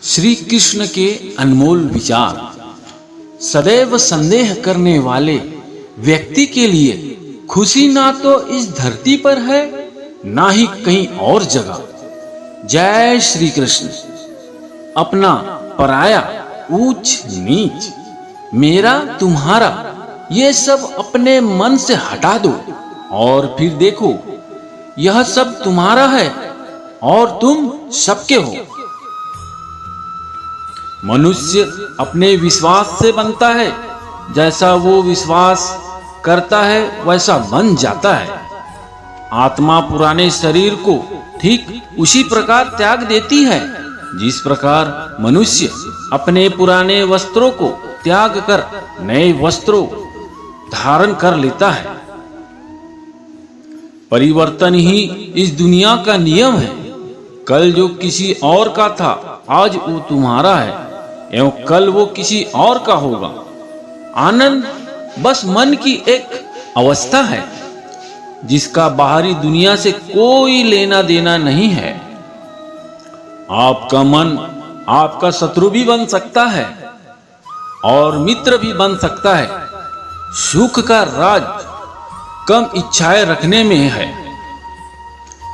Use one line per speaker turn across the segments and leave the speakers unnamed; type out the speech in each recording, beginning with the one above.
श्री कृष्ण के अनमोल विचार सदैव संदेह करने वाले व्यक्ति के लिए खुशी ना तो इस धरती पर है ना ही कहीं और जगह। जय श्री कृष्ण। अपना पराया ऊंच नीच मेरा तुम्हारा ये सब अपने मन से हटा दो और फिर देखो यह सब तुम्हारा है और तुम सबके हो। मनुष्य अपने विश्वास से बनता है, जैसा वो विश्वास करता है वैसा बन जाता है। आत्मा पुराने शरीर को ठीक उसी प्रकार त्याग देती है जिस प्रकार मनुष्य अपने पुराने वस्त्रों को त्याग कर नए वस्त्रों धारण कर लेता है। परिवर्तन ही इस दुनिया का नियम है। कल जो किसी और का था आज वो तुम्हारा है एवं कल वो किसी और का होगा। आनंद बस मन की एक अवस्था है जिसका बाहरी दुनिया से कोई लेना देना नहीं है। आपका मन आपका शत्रु भी बन सकता है और मित्र भी बन सकता है। सुख का राज कम इच्छाएं रखने में है।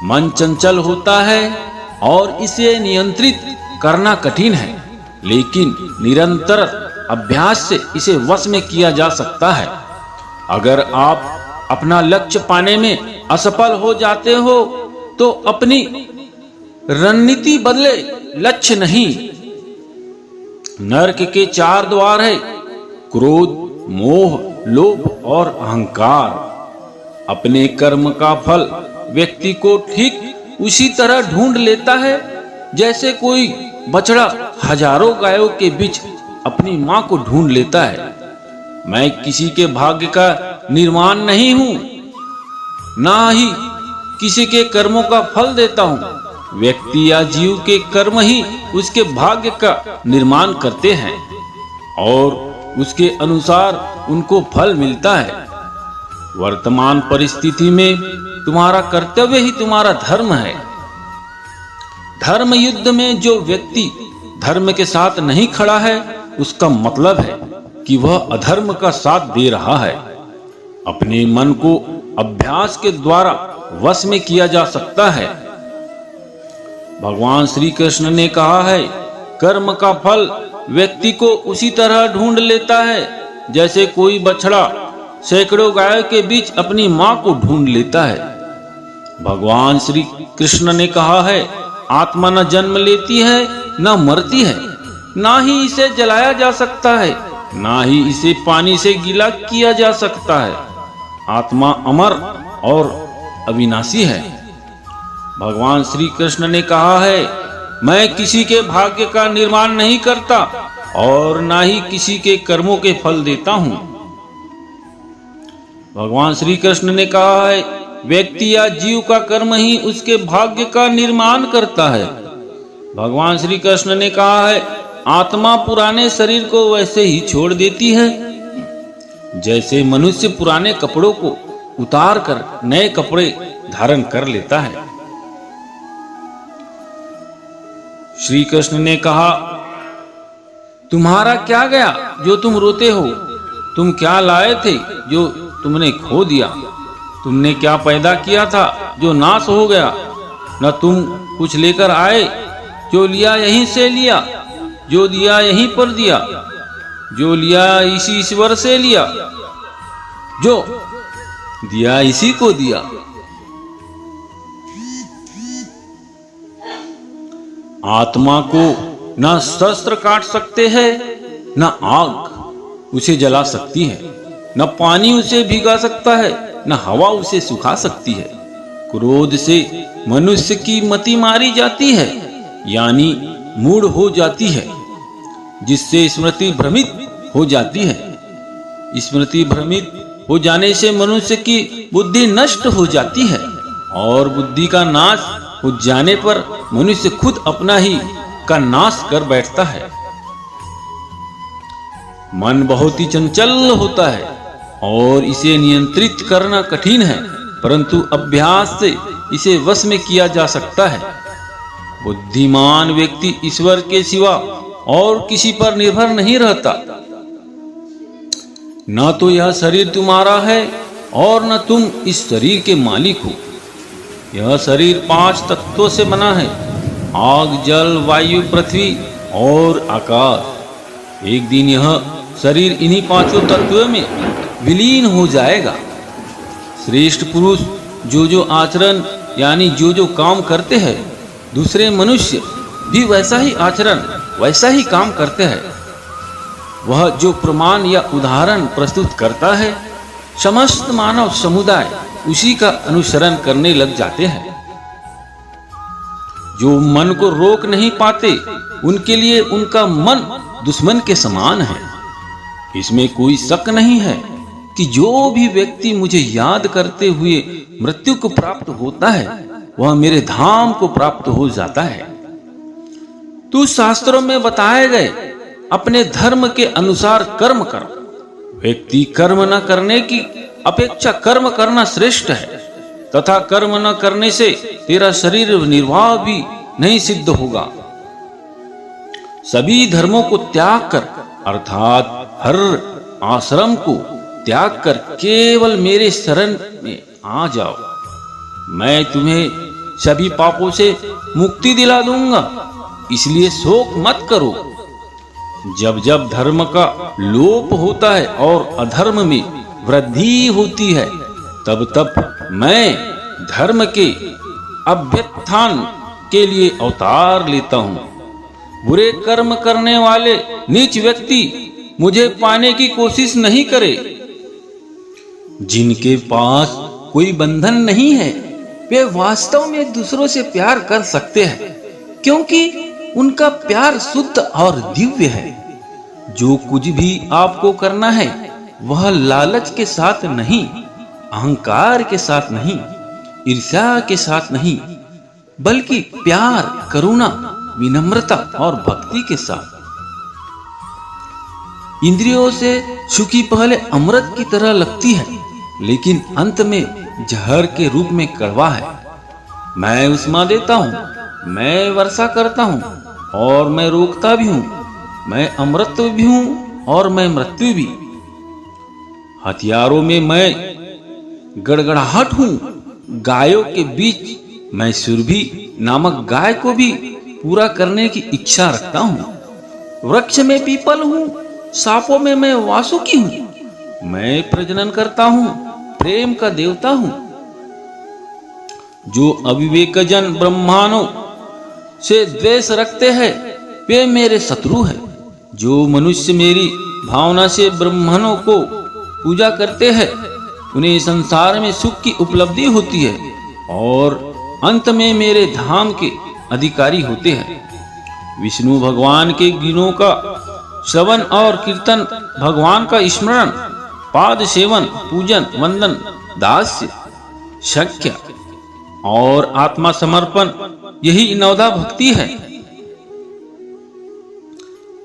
मन चंचल होता है और इसे नियंत्रित करना कठिन है, लेकिन निरंतर अभ्यास से इसे वश में किया जा सकता है। अगर आप अपना लक्ष्य पाने में असफल हो जाते हो तो अपनी रणनीति बदले, लक्ष्य नहीं। नरक के 4 द्वार है, क्रोध, मोह, लोभ और अहंकार। अपने कर्म का फल व्यक्ति को ठीक उसी तरह ढूंढ लेता है जैसे कोई बछड़ा हजारों गायों के बीच अपनी मां को ढूंढ लेता है। मैं किसी के भाग्य का निर्माण नहीं हूं, ना ही किसी के कर्मों का फल देता हूं। व्यक्ति या जीव के कर्म ही उसके भाग्य का निर्माण करते हैं और उसके अनुसार उनको फल मिलता है। वर्तमान परिस्थिति में तुम्हारा कर्तव्य ही तुम्हारा धर्म है। धर्म युद्ध में जो व्यक्ति धर्म के साथ नहीं खड़ा है उसका मतलब है कि वह अधर्म का साथ दे रहा है। अपने मन को अभ्यास के द्वारा वश में किया जा सकता है। भगवान श्री कृष्ण ने कहा है, कर्म का फल व्यक्ति को उसी तरह ढूंढ लेता है जैसे कोई बछड़ा सैकड़ों गायों के बीच अपनी मां को ढूंढ लेता है। भगवान श्री कृष्ण ने कहा है, आत्मा न जन्म लेती है न मरती है, ना ही इसे जलाया जा सकता है ना ही इसे पानी से गीला किया जा सकता है। आत्मा अमर और अविनाशी है। भगवान श्री कृष्ण ने कहा है, मैं किसी के भाग्य का निर्माण नहीं करता और ना ही किसी के कर्मों के फल देता हूं। भगवान श्री कृष्ण ने कहा है, व्यक्ति या जीव का कर्म ही उसके भाग्य का निर्माण करता है। भगवान श्री कृष्ण ने कहा है, आत्मा पुराने शरीर को वैसे ही छोड़ देती है जैसे मनुष्य पुराने कपड़ों को उतार कर नए कपड़े धारण कर लेता है। श्री कृष्ण ने कहा, तुम्हारा क्या गया जो तुम रोते हो? तुम क्या लाए थे जो तुमने खो दिया? तुमने क्या पैदा किया था जो नाश हो गया? न तुम कुछ लेकर आए, जो लिया यहीं से लिया, जो दिया यहीं पर दिया, जो लिया इसी ईश्वर से लिया, जो दिया इसी को दिया। आत्मा को न शस्त्र काट सकते हैं न आग उसे जला सकती है, न पानी उसे भिगा सकता है न हवा उसे सुखा सकती है। क्रोध से मनुष्य की मति मारी जाती है, यानी मूढ़ हो जाती है, जिससे स्मृति भ्रमित हो जाती है। स्मृति भ्रमित हो जाने से मनुष्य की बुद्धि नष्ट हो जाती है और बुद्धि का नाश हो जाने पर मनुष्य खुद अपना ही का नाश कर बैठता है। मन बहुत ही चंचल होता है और इसे नियंत्रित करना कठिन है, परंतु अभ्यास से इसे वश में किया जा सकता है। बुद्धिमान व्यक्ति ईश्वर के सिवा और किसी पर निर्भर नहीं रहता। न तो यह शरीर तुम्हारा है और न तुम इस शरीर के मालिक हो। यह शरीर 5 तत्वों से बना है, आग, जल, वायु, पृथ्वी और आकाश। एक दिन यह शरीर इन्हीं 5 तत्वों में विलीन हो जाएगा। श्रेष्ठ पुरुष जो आचरण यानी जो काम करते हैं, दूसरे मनुष्य भी वैसा ही आचरण वैसा ही काम करते हैं। वह जो प्रमाण या उदाहरण प्रस्तुत करता है, समस्त मानव समुदाय उसी का अनुसरण करने लग जाते हैं। जो मन को रोक नहीं पाते, उनके लिए उनका मन दुश्मन के समान है। इसमें कोई शक नहीं है कि जो भी व्यक्ति मुझे याद करते हुए मृत्यु को प्राप्त होता है, वह मेरे धाम को प्राप्त हो जाता है। तू शास्त्रों में बताए गए अपने धर्म के अनुसार कर्म कर। व्यक्ति कर्म न करने की अपेक्षा कर्म करना श्रेष्ठ है, तथा कर्म न करने से तेरा शरीर निर्वाह भी नहीं सिद्ध होगा। सभी धर्मों को त्याग कर अर्थात हर आश्रम को त्याग कर केवल मेरे शरण में आ जाओ। मैं तुम्हें सभी पापों से मुक्ति दिला दूंगा, इसलिए शोक मत करो। जब जब धर्म का लोप होता है और अधर्म में वृद्धि होती है, तब तब मैं धर्म के अभ्युत्थान के लिए अवतार लेता हूँ। बुरे कर्म करने वाले नीच व्यक्ति मुझे पाने की कोशिश नहीं करे। जिनके पास कोई बंधन नहीं है, वे वास्तव में दूसरों से प्यार कर सकते हैं, क्योंकि उनका प्यार शुद्ध और दिव्य है। जो कुछ भी आपको करना है, वह लालच के साथ नहीं, अहंकार के साथ नहीं, ईर्ष्या के साथ नहीं, बल्कि प्यार, करुणा, विनम्रता और भक्ति के साथ। इंद्रियों से सुखी पहले अमृत की तरह लगती है, लेकिन अंत में जहर के रूप में कड़वा है। मैं उष्मा देता हूँ, मैं वर्षा करता हूँ और मैं रोकता भी हूँ। मैं अमृत भी हूँ और मैं मृत्यु भी। हथियारों में मैं गड़गड़ाहट हूँ। गायों के बीच मैं सुरभि नामक गाय को भी पूरा करने की इच्छा रखता हूँ। वृक्ष में पीपल हूँ, सांपों में मैं वासुकी हूँ। मैं प्रजनन करता हूँ, प्रेम का देवता हूँ। जो अविवेकजन ब्रह्मांडों से द्वेष रखते हैं, वे मेरे शत्रु हैं। जो मनुष्य मेरी भावना से ब्रह्मणों को पूजा करते हैं, उन्हें संसार में सुख की उपलब्धि होती है और अंत में मेरे धाम के अधिकारी होते हैं। विष्णु भगवान के गुणों का श्रवण और कीर्तन, भगवान का स्मरण, पाद सेवन, पूजन, वंदन, दास्य, शक्य और आत्मा समर्पण, यही नवधा भक्ति है।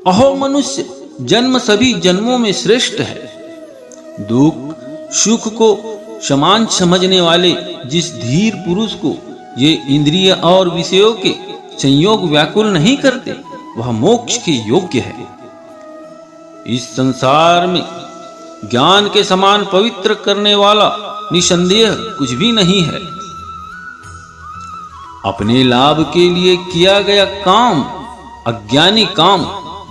अहो मनुष्य, जन्म सभी जन्मों में श्रेष्ठ है। दुख सुख को समान समझने वाले जिस धीर पुरुष को ये इंद्रिय और विषयों के संयोग व्याकुल नहीं करते, वह मोक्ष के योग्य है। इस संसार में ज्ञान के समान पवित्र करने वाला निसंदेह कुछ भी नहीं है। अपने लाभ के लिए किया गया काम अज्ञानी काम,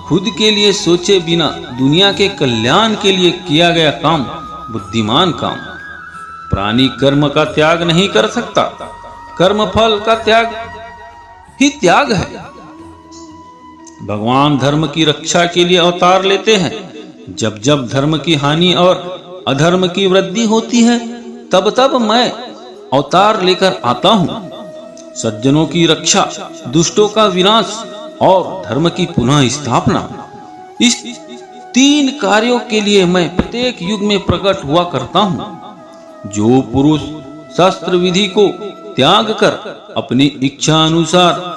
खुद के लिए सोचे बिना दुनिया के कल्याण के लिए किया गया काम बुद्धिमान काम। प्राणी कर्म का त्याग नहीं कर सकता, कर्म फल का त्याग ही त्याग है। भगवान धर्म की रक्षा के लिए अवतार लेते हैं। जब जब धर्म की हानि और अधर्म की वृद्धि होती है, तब तब मैं अवतार लेकर आता हूँ। सज्जनों की रक्षा, दुष्टों का विनाश और धर्म की पुनः स्थापना, इस 3 कार्यों के लिए मैं प्रत्येक युग में प्रकट हुआ करता हूँ। जो पुरुष शास्त्र विधि को त्याग कर अपनी इच्छा अनुसार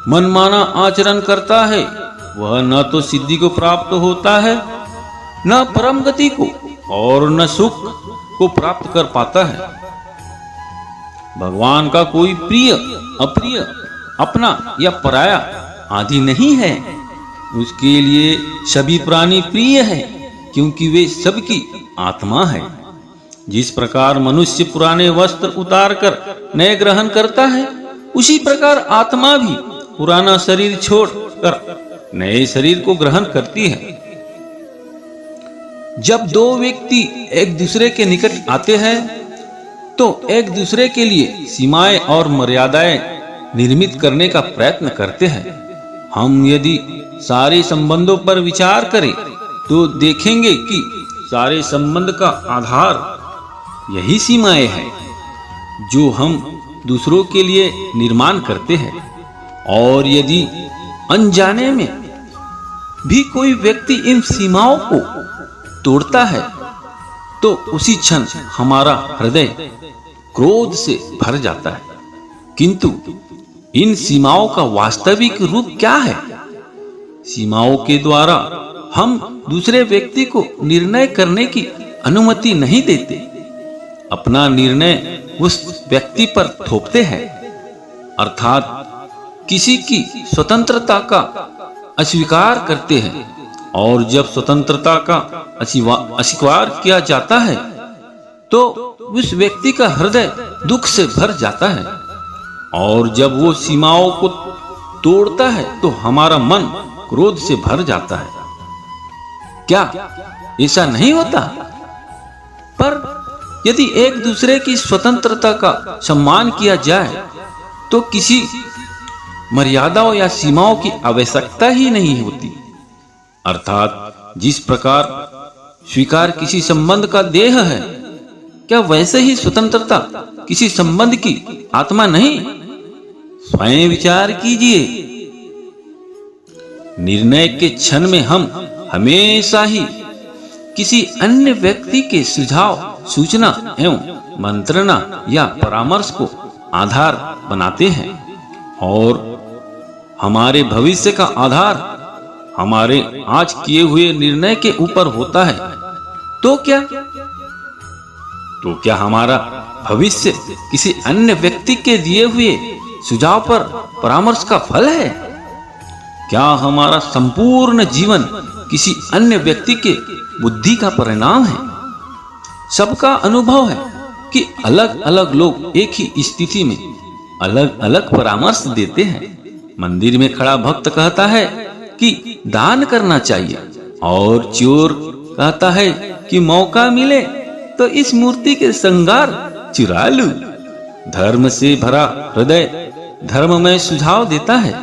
मनमाना आचरण करता है, वह न तो सिद्धि को प्राप्त होता है, न परम गति को और न सुख को प्राप्त कर पाता है। भगवान का कोई प्रिय अप्रिय अपना या पराया आदि नहीं है। उसके लिए सभी प्राणी प्रिय है, क्योंकि वे सबकी आत्मा है। जिस प्रकार मनुष्य पुराने वस्त्र उतार कर नए ग्रहण करता है, उसी प्रकार आत्मा भी पुराना शरीर छोड़कर नए शरीर को ग्रहण करती है। जब दो व्यक्ति एक दूसरे के निकट आते हैं, तो एक दूसरे के लिए सीमाएं और मर्यादाएं निर्मित करने का प्रयत्न करते हैं। हम यदि सारे संबंधों पर विचार करें, तो देखेंगे कि सारे संबंध का आधार यही सीमाएं हैं जो हम दूसरों के लिए निर्माण करते हैं। और यदि अनजाने में भी कोई व्यक्ति इन सीमाओं को तोड़ता है, तो उसी क्षण हमारा हृदय क्रोध से भर जाता है। किंतु इन सीमाओं का वास्तविक रूप क्या है? सीमाओं के द्वारा हम दूसरे व्यक्ति को निर्णय करने की अनुमति नहीं देते, अपना निर्णय उस व्यक्ति पर थोपते हैं, अर्थात किसी की स्वतंत्रता का अस्वीकार करते हैं। और जब स्वतंत्रता का अस्वीकार किया जाता है, तो उस व्यक्ति का हृदय दुख से भर जाता है। और जब वो सीमाओं को तोड़ता है, तो हमारा मन क्रोध से भर जाता है। क्या ऐसा नहीं होता? पर यदि एक दूसरे की स्वतंत्रता का सम्मान किया जाए, तो किसी मर्यादाओं या सीमाओं की आवश्यकता ही नहीं होती। अर्थात जिस प्रकार स्वीकार किसी संबंध का देह है, क्या वैसे ही स्वतंत्रता किसी संबंध की आत्मा नहीं? स्वयं विचार कीजिए। निर्णय के क्षण में हम हमेशा ही किसी अन्य व्यक्ति के सुझाव, सूचना एवं मंत्रणा या परामर्श को आधार बनाते हैं, और हमारे भविष्य का आधार हमारे आज किए हुए निर्णय के ऊपर होता है। तो क्या हमारा भविष्य किसी अन्य व्यक्ति के दिए हुए सुझाव पर परामर्श का फल है? क्या हमारा संपूर्ण जीवन किसी अन्य व्यक्ति के बुद्धि का परिणाम है? सबका अनुभव है कि अलग अलग लोग एक ही स्थिति में अलग अलग परामर्श देते हैं। मंदिर में खड़ा भक्त कहता है कि दान करना चाहिए, और चोर कहता है कि मौका मिले तो इस मूर्ति के श्रृंगार चुरा लूं। धर्म से भरा हृदय धर्म में सुझाव देता है,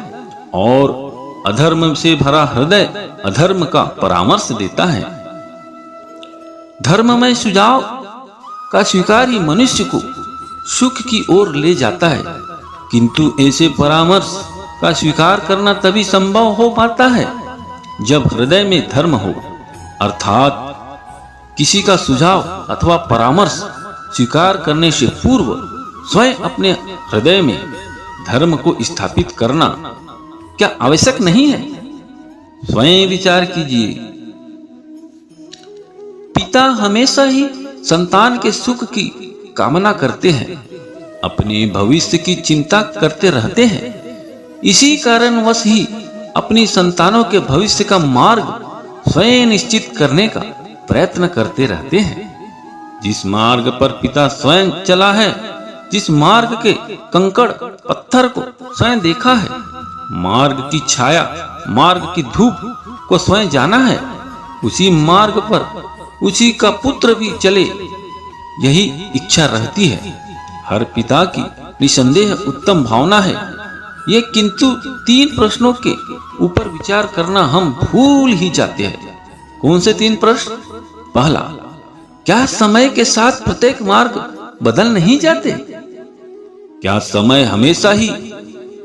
और अधर्म से भरा हृदय अधर्म का परामर्श देता है। धर्म में सुझाव का स्वीकार ही मनुष्य को सुख की ओर ले जाता है, किंतु ऐसे परामर्श का स्वीकार करना तभी संभव हो पाता है जब हृदय में धर्म हो। अर्थात किसी का सुझाव अथवा परामर्श स्वीकार करने से पूर्व स्वयं अपने हृदय में धर्म को स्थापित करना क्या आवश्यक नहीं है? स्वयं विचार कीजिए। पिता हमेशा ही संतान के सुख की कामना करते हैं, अपने भविष्य की चिंता करते रहते हैं। इसी कारणवश ही अपनी संतानों के भविष्य का मार्ग स्वयं निश्चित करने का प्रयत्न करते रहते हैं। जिस मार्ग पर पिता स्वयं चला है, जिस मार्ग के कंकड़ पत्थर को स्वयं देखा है, मार्ग की छाया, मार्ग की धूप को स्वयं जाना है, उसी मार्ग पर उसी का पुत्र भी चले, यही इच्छा रहती है। हर पिता की निसंदेह उत्तम भावना है ये, किंतु 3 प्रश्नों के ऊपर विचार करना हम भूल ही जाते हैं। कौन से 3 प्रश्न? पहला, क्या समय के साथ प्रत्येक मार्ग बदल नहीं जाते? क्या समय हमेशा ही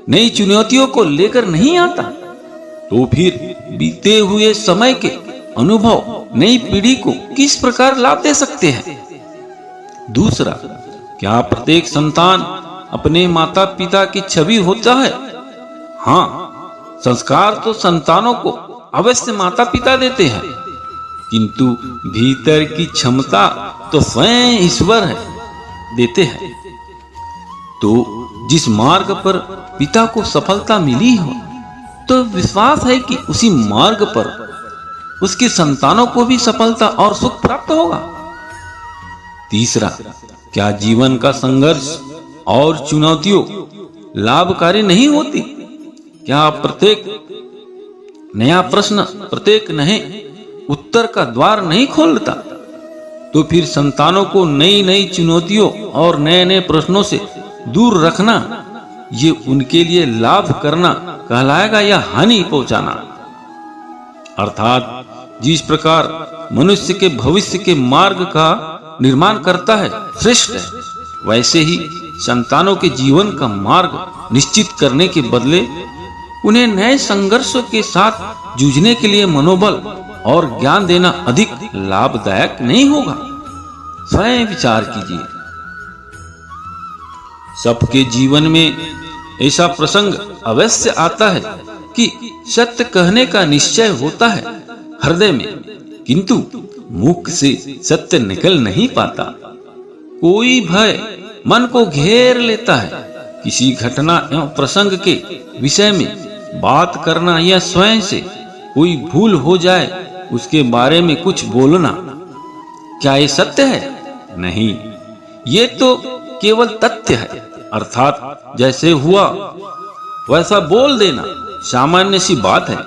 नई चुनौतियों को लेकर नहीं आता? तो फिर बीते हुए समय के अनुभव नई पीढ़ी को किस प्रकार लाभ दे सकते हैं? दूसरा, क्या प्रत्येक संतान अपने माता पिता की छवि होता है? हाँ, संस्कार तो संतानों को अवश्य माता पिता देते हैं, किंतु भीतर की क्षमता तो स्वयं ईश्वर है देते हैं। तो जिस मार्ग पर पिता को सफलता मिली हो, तो विश्वास है कि उसी मार्ग पर उसकी संतानों को भी सफलता और सुख प्राप्त होगा। तीसरा, क्या जीवन का संघर्ष और चुनौतियों लाभकारी नहीं होती? क्या प्रत्येक नया प्रश्न प्रत्येक नए उत्तर का द्वार नहीं खोलता? तो फिर संतानों को नई नई चुनौतियों और नए नए प्रश्नों से दूर रखना, ये उनके लिए लाभ करना कहलाएगा या हानि पहुंचाना? अर्थात जिस प्रकार मनुष्य के भविष्य के मार्ग का निर्माण करता है श्रेष्ठ है, वैसे ही संतानों के जीवन का मार्ग निश्चित करने के बदले उन्हें नए संघर्षों के साथ जूझने के लिए मनोबल और ज्ञान देना अधिक लाभदायक नहीं होगा? स्वयं विचार कीजिए। सबके जीवन में ऐसा प्रसंग अवश्य आता है कि सत्य कहने का निश्चय होता है हृदय में, किंतु मुख से सत्य निकल नहीं पाता। कोई भय मन को घेर लेता है। किसी घटना एवं प्रसंग के विषय में बात करना या स्वयं से कोई भूल हो जाए उसके बारे में कुछ बोलना, क्या ये सत्य है? नहीं, ये तो केवल तथ्य है। अर्थात जैसे हुआ वैसा बोल देना सामान्य सी बात है,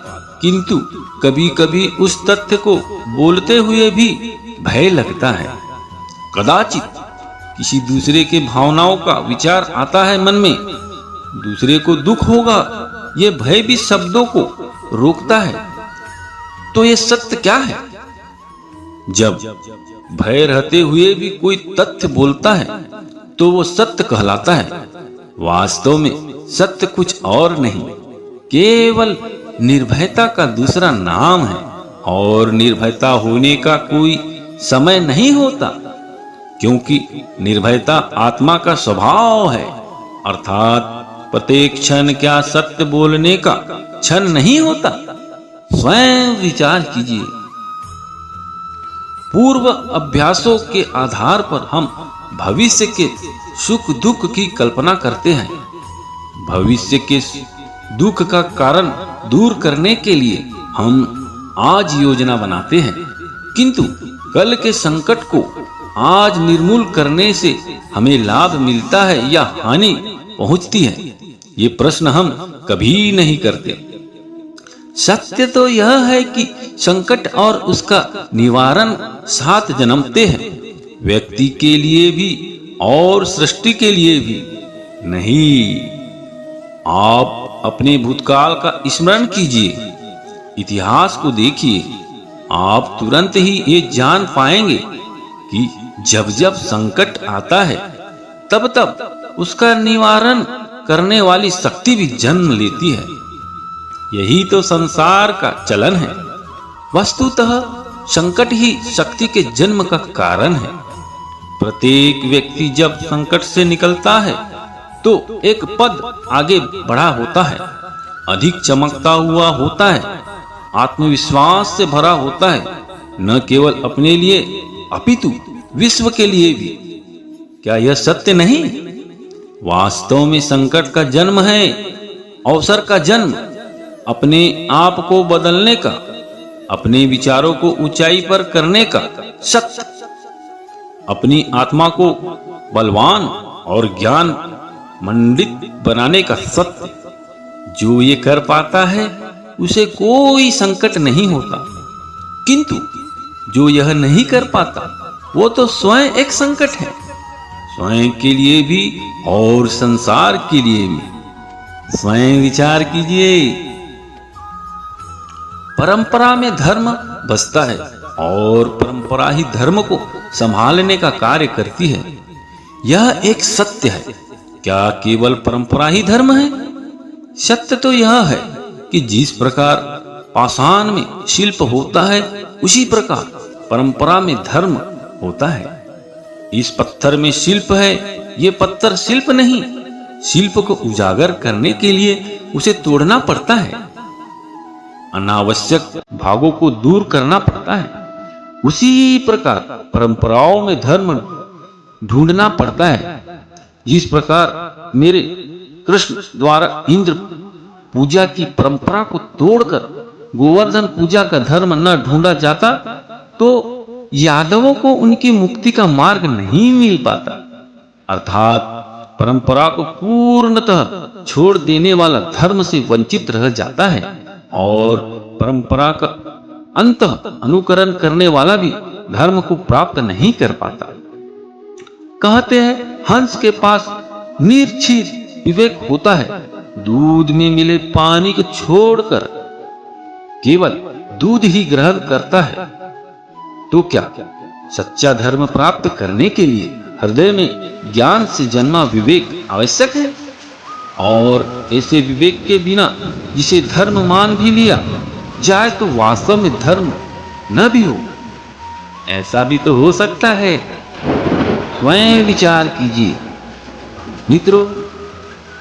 किंतु कभी कभी उस तथ्य को बोलते हुए भी भय लगता है। कदाचित किसी दूसरे के भावनाओं का विचार आता है मन में, दूसरे को दुख होगा, ये भय भी शब्दों को रोकता है। तो ये सत्य क्या है? जब भय रहते हुए भी कोई तथ्य बोलता है तो वो सत्य कहलाता है। वास्तव में सत्य कुछ और नहीं, केवल निर्भयता का दूसरा नाम है। और निर्भयता होने का कोई समय नहीं होता, क्योंकि निर्भयता आत्मा का स्वभाव है। अर्थात प्रत्येक क्षण क्या सत्य बोलने का क्षण नहीं होता? स्वयं विचार कीजिए। पूर्व अभ्यासों के आधार पर हम भविष्य के सुख दुख की कल्पना करते हैं। भविष्य के दुख का कारण दूर करने के लिए हम आज योजना बनाते हैं, किंतु कल के संकट को आज निर्मूल करने से हमें लाभ मिलता है या हानि पहुंचती है, ये प्रश्न हम कभी नहीं करते। सत्य तो यह है कि संकट और उसका निवारण साथ जन्मते हैं, व्यक्ति के लिए भी और सृष्टि के लिए भी। नहीं, आप अपने भूतकाल का स्मरण कीजिए, इतिहास को देखिए। आप तुरंत ही ये जान पाएंगे कि जब जब संकट आता है तब तब उसका निवारण करने वाली शक्ति भी जन्म लेती है। यही तो संसार का चलन है। वस्तुतः संकट ही शक्ति के जन्म का कारण है। प्रत्येक व्यक्ति जब संकट से निकलता है तो एक पद आगे बढ़ा होता है, अधिक चमकता हुआ होता है, आत्मविश्वास से भरा होता है, न केवल अपने लिए अपितु विश्व के लिए भी। क्या यह सत्य नहीं? वास्तव में संकट का जन्म है अवसर का जन्म, अपने आप को बदलने का, अपने विचारों को ऊंचाई पर करने का सत्य, अपनी आत्मा को बलवान और ज्ञान मंडित बनाने का सत्य। जो ये कर पाता है उसे कोई संकट नहीं होता, किंतु जो यह नहीं कर पाता वो तो स्वयं एक संकट है, स्वयं के लिए भी और संसार के लिए भी। स्वयं विचार कीजिए। परंपरा में धर्म बसता है और परंपरा ही धर्म को संभालने का कार्य करती है। यह एक सत्य है। क्या केवल परंपरा ही धर्म है? सत्य तो यह है कि जिस प्रकार पाषाण में शिल्प होता है उसी प्रकार परंपरा में धर्म होता है। इस पत्थर में शिल्प है, ये पत्थर शिल्प नहीं। शिल्प को उजागर करने के लिए उसे तोड़ना पड़ता है, अनावश्यक भागों को दूर करना पड़ता है। उसी प्रकार परंपराओं में धर्म ढूंढना पड़ता है। जिस प्रकार मेरे कृष्ण द्वारा इंद्र पूजा की परंपरा को तोड़कर गोवर्धन पूजा का धर्म न ढूंढा जाता तो यादवों को उनकी मुक्ति का मार्ग नहीं मिल पाता। अर्थात परंपरा को पूर्णतः छोड़ देने वाला धर्म से वंचित रह जाता है और परंपरा का अंत अनुकरण करने वाला भी धर्म को प्राप्त नहीं कर पाता। कहते हैं हंस के पास निर्छीर विवेक होता है, दूध में मिले पानी को छोड़कर केवल दूध ही ग्रहण करता है। तो क्या सच्चा धर्म प्राप्त करने के लिए हृदय में ज्ञान से जन्मा विवेक आवश्यक है? और ऐसे विवेक के बिना जिसे धर्म मान भी लिया जाए तो वास्तव में धर्म न भी हो, ऐसा भी तो हो सकता है। स्वयं विचार कीजिए। मित्रों,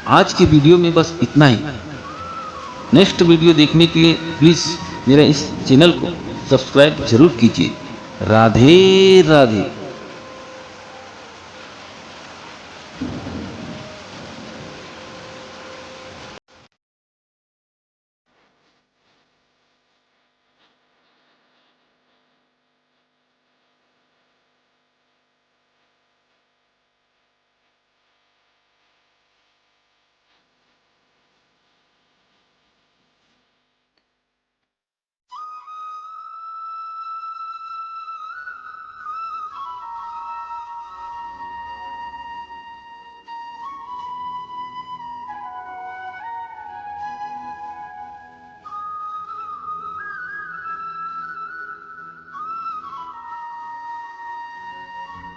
आज के वीडियो में बस इतना ही। नेक्स्ट वीडियो देखने के लिए प्लीज मेरा इस चैनल को सब्सक्राइब जरूर कीजिए। राधे राधे।